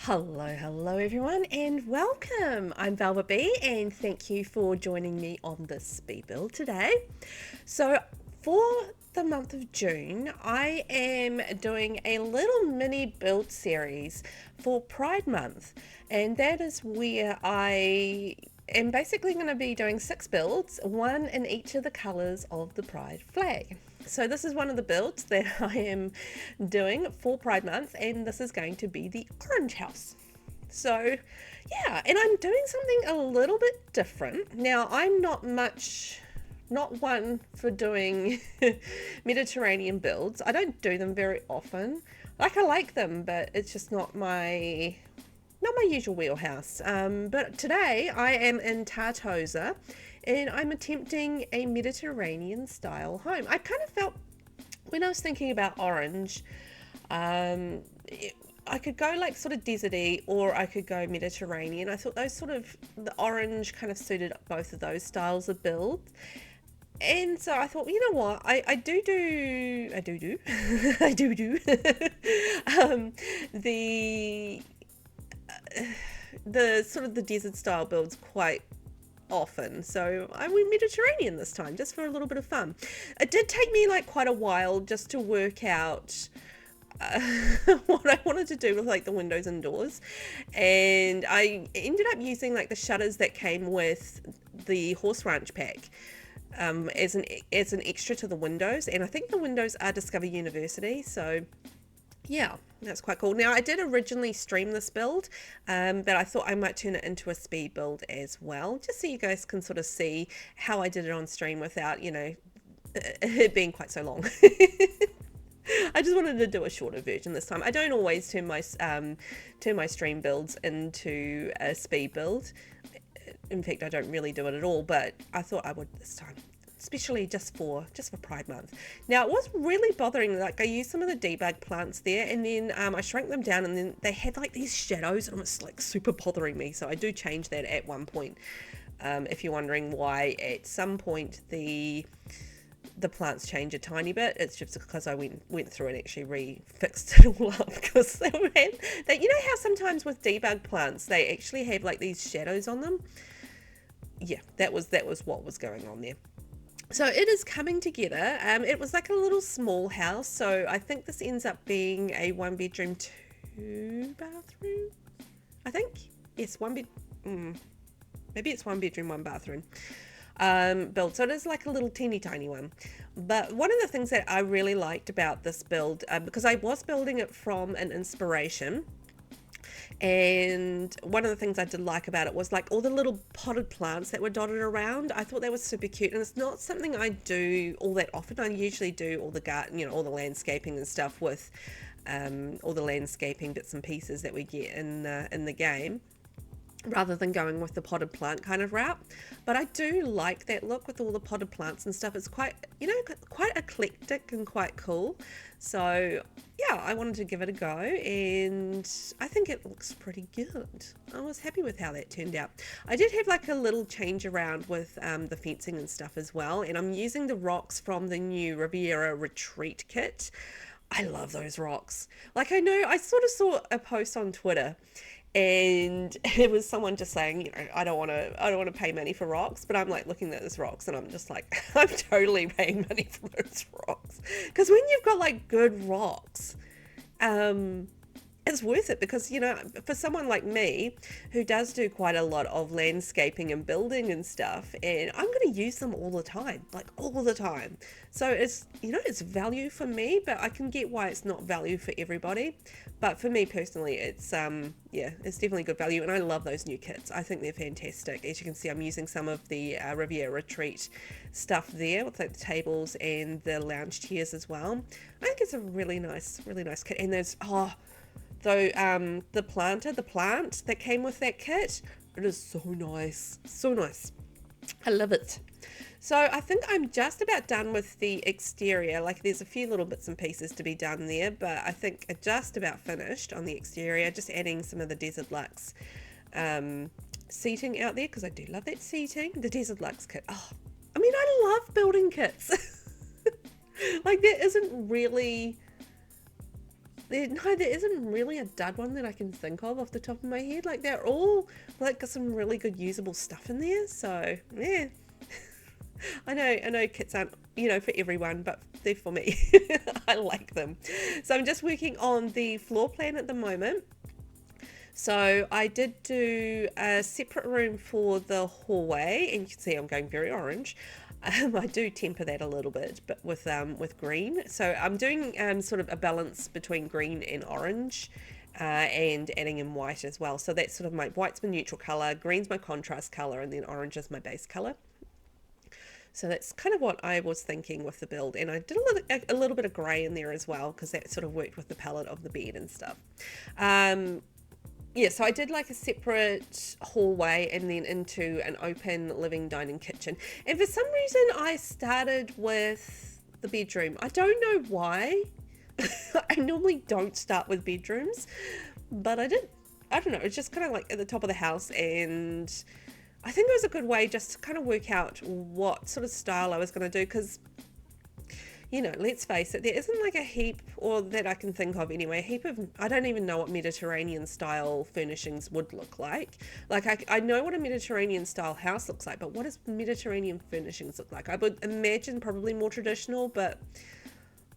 Hello everyone, and welcome. I'm VelvettB, and thank you for joining me on this speed build today. So, for the month of June, I am doing a little mini build series for Pride Month, and that is where I am basically going to be doing 6 builds, one in each of the colours of the Pride flag. So this is one of the builds that I am doing for Pride Month, and this is going to be the orange house. So yeah, and I'm doing something a little bit different. Now, I'm not one for doing Mediterranean builds. I don't do them very often. Like, I like them, but it's just not my usual wheelhouse. But today I am in Tartosa, and I'm attempting a Mediterranean style home. I kind of felt when I was thinking about orange, I could go like sort of deserty, or I could go Mediterranean. I thought the orange kind of suited both of those styles of build. And so I thought, you know what, I do I do the sort of the desert style builds quite often, so I went Mediterranean this time just for a little bit of fun. It did take me like quite a while just to work out what I wanted to do with like the windows and doors, and I ended up using like the shutters that came with the horse ranch pack as an extra to the windows, and I think the windows are Discover University, so yeah, that's quite cool. Now, I did originally stream this build, but I thought I might turn it into a speed build as well, just so you guys can sort of see how I did it on stream without, it being quite so long. I just wanted to do a shorter version this time. I don't always turn my stream builds into a speed build. In fact, I don't really do it at all, but I thought I would this time, especially just for Pride Month. Now, it was really bothering, like I used some of the debug plants there, and then I shrank them down, and then they had like these shadows, and it was like super bothering me, so I do change that at one point. If you're wondering why at some point the plants change a tiny bit, it's just because I went through and actually re-fixed it all up, because they you know how sometimes with debug plants they actually have like these shadows on them. Yeah, that was what was going on there. So it is coming together. It was like a little small house, so I think this ends up being a 1-bedroom, 2-bathroom. I think yes, maybe it's 1-bedroom, 1-bathroom build. So it is like a little teeny tiny one. But one of the things that I really liked about this build, because I was building it from an inspiration, and one of the things I did like about it was like all the little potted plants that were dotted around. I thought that was super cute, and it's not something I do all that often. I usually do all the garden, all the landscaping and stuff with all the landscaping bits and pieces that we get in the game, rather than going with the potted plant kind of route. But I do like that look with all the potted plants and stuff. It's quite, quite eclectic and quite cool. So yeah, I wanted to give it a go, and I think it looks pretty good. I was happy with how that turned out. I did have like a little change around with the fencing and stuff as well, and I'm using the rocks from the new Riviera Retreat kit. I love those rocks. Like, I know I sort of saw a post on Twitter, and it was someone just saying, I don't want to pay money for rocks, but I'm like looking at those rocks, and I'm just like, I'm totally paying money for those rocks, because when you've got like good rocks, it's worth it, because for someone like me who does do quite a lot of landscaping and building and stuff, and I'm going to use them all the time, like all the time. So it's it's value for me, but I can get why it's not value for everybody. But for me personally, it's it's definitely good value, and I love those new kits. I think they're fantastic. As you can see, I'm using some of the Riviera Retreat stuff there with like the tables and the lounge chairs as well. I think it's a really nice kit. And there's the plant that came with that kit, it is so nice, so nice. I love it. So I think I'm just about done with the exterior. Like, there's a few little bits and pieces to be done there, but I think I'm just about finished on the exterior. Just adding some of the Desert Luxe seating out there, because I do love that seating. The Desert Luxe kit. Oh, I mean, I love building kits. Like, there isn't really No, there isn't really a dud one that I can think of off the top of my head. Like they're all like got some really good usable stuff in there. So yeah, I know kits aren't, you know, for everyone, but they're for me. I like them. So I'm just working on the floor plan at the moment. So I did do a separate room for the hallway, and you can see I'm going very orange. I do temper that a little bit, but with green. So I'm doing sort of a balance between green and orange, and adding in white as well. So that's sort of my white's my neutral color, green's my contrast color, and then orange is my base color. So that's kind of what I was thinking with the build, and I did a little bit of grey in there as well because that sort of worked with the palette of the bed and stuff. Yeah, so I did like a separate hallway and then into an open living dining kitchen. And for some reason I started with the bedroom. I don't know why. I normally don't start with bedrooms, but I did. I don't know, it's just kind of like at the top of the house, and I think it was a good way just to kind of work out what sort of style I was going to do, because you know, let's face it, there isn't like a heap, or that I can think of anyway, a heap of, I don't even know what Mediterranean style furnishings would look like. Like I know what a Mediterranean style house looks like, but what does Mediterranean furnishings look like? I would imagine probably more traditional, but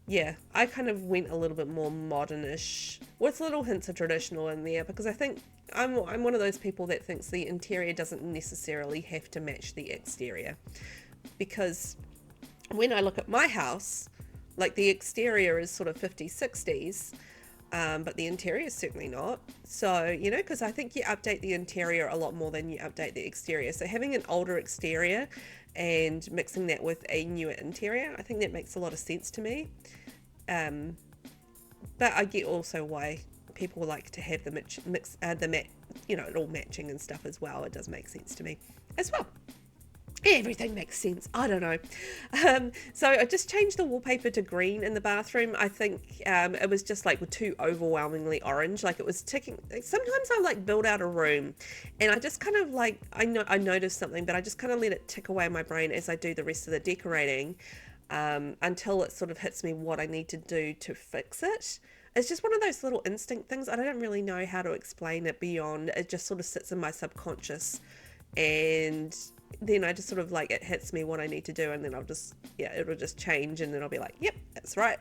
yeah, I kind of went a little bit more modernish with little hints of traditional in there, because I think I'm one of those people that thinks the interior doesn't necessarily have to match the exterior, because when I look at my house, like the exterior is sort of 50s, 60s, but the interior is certainly not. So, you know, because I think you update the interior a lot more than you update the exterior. So having an older exterior and mixing that with a newer interior, I think that makes a lot of sense to me. But I get also why people like to have the you know, it all matching and stuff as well. It does make sense to me as well. Everything makes sense. I don't know. So I just changed the wallpaper to green in the bathroom. I think it was just like too overwhelmingly orange. Like it was ticking. Sometimes I like build out a room and I just kind of like, I noticed something, but I just kind of let it tick away in my brain as I do the rest of the decorating, until it sort of hits me what I need to do to fix it. It's just one of those little instinct things. I don't really know how to explain it beyond. It just sort of sits in my subconscious, and then I just sort of like, it hits me what I need to do, and then I'll just, yeah, it'll just change, and then I'll be like, yep, that's right.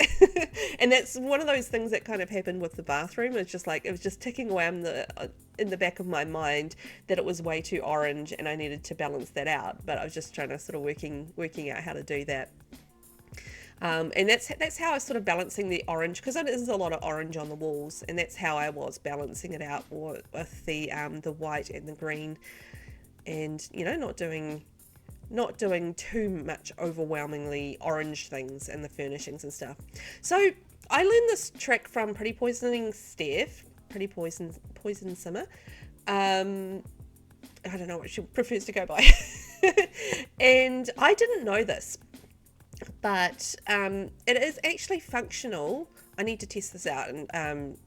And that's one of those things that kind of happened with the bathroom. It's just like, it was just ticking away in the back of my mind that it was way too orange and I needed to balance that out. But I was just trying to sort of working out how to do that. And that's how I was sort of balancing the orange, because there is a lot of orange on the walls, and that's how I was balancing it out with the white and the green. And, you know, not doing too much overwhelmingly orange things in the furnishings and stuff. So I learned this trick from Pretty Poison Simmer. I don't know what she prefers to go by. And I didn't know this, but it is actually functional. I need to test this out, and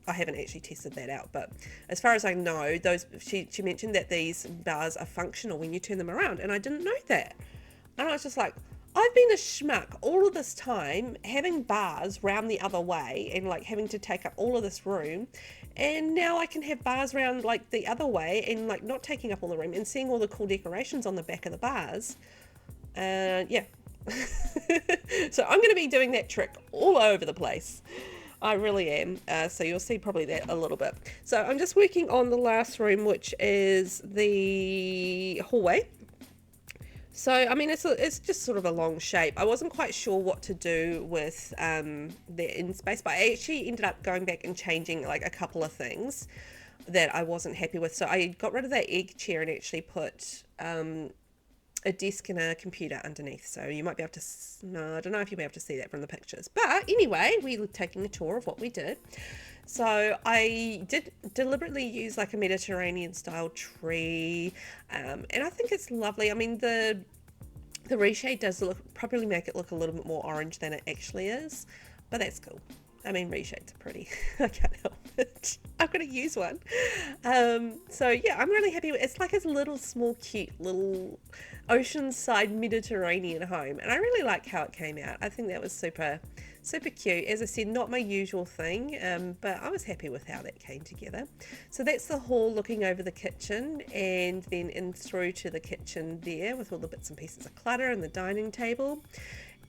I haven't actually tested that out, but as far as I know, she mentioned that these bars are functional when you turn them around, and I didn't know that. And I was just like, I've been a schmuck all of this time having bars round the other way and like having to take up all of this room, and now I can have bars round like the other way and like not taking up all the room and seeing all the cool decorations on the back of the bars. Yeah. So I'm going to be doing that trick all over the place. I really am. So you'll see probably that a little bit. So I'm just working on the last room, which is the hallway. So, I mean, it's just sort of a long shape. I wasn't quite sure what to do with the in space, but I actually ended up going back and changing like a couple of things that I wasn't happy with. So I got rid of that egg chair and actually put a desk and a computer underneath. So you might be able to, no, I don't know if you'll be able to see that from the pictures. But anyway, we were taking a tour of what we did. So I did deliberately use like a Mediterranean style tree. And I think it's lovely. I mean, the reshade does probably make it look a little bit more orange than it actually is, but that's cool. I mean, reshades are pretty. I can't help it. I'm going to use one. So yeah, I'm really happy with it. It's like a little small cute little oceanside Mediterranean home, and I really like how it came out. I think that was super cute. As I said, not my usual thing, but I was happy with how that came together. So that's the hall looking over the kitchen, and then in through to the kitchen there with all the bits and pieces of clutter and the dining table.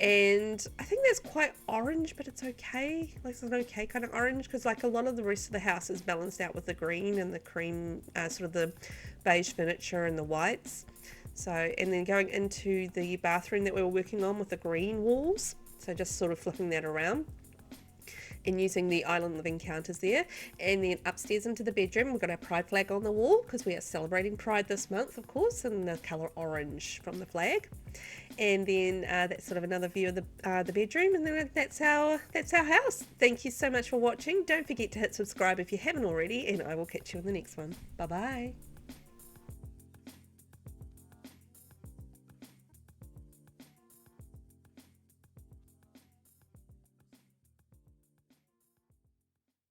And I think that's quite orange, but it's okay. Like it's an okay kind of orange, because like a lot of the rest of the house is balanced out with the green and the cream, sort of the beige furniture and the whites. So, and then going into the bathroom that we were working on with the green walls, so just sort of flipping that around and using the island living counters there. And then upstairs into the bedroom, we've got our pride flag on the wall because we are celebrating Pride this month, of course, and the colour orange from the flag. And then that's sort of another view of the bedroom, and then that's our house. Thank you so much for watching. Don't forget to hit subscribe if you haven't already, and I will catch you in the next one. Bye bye.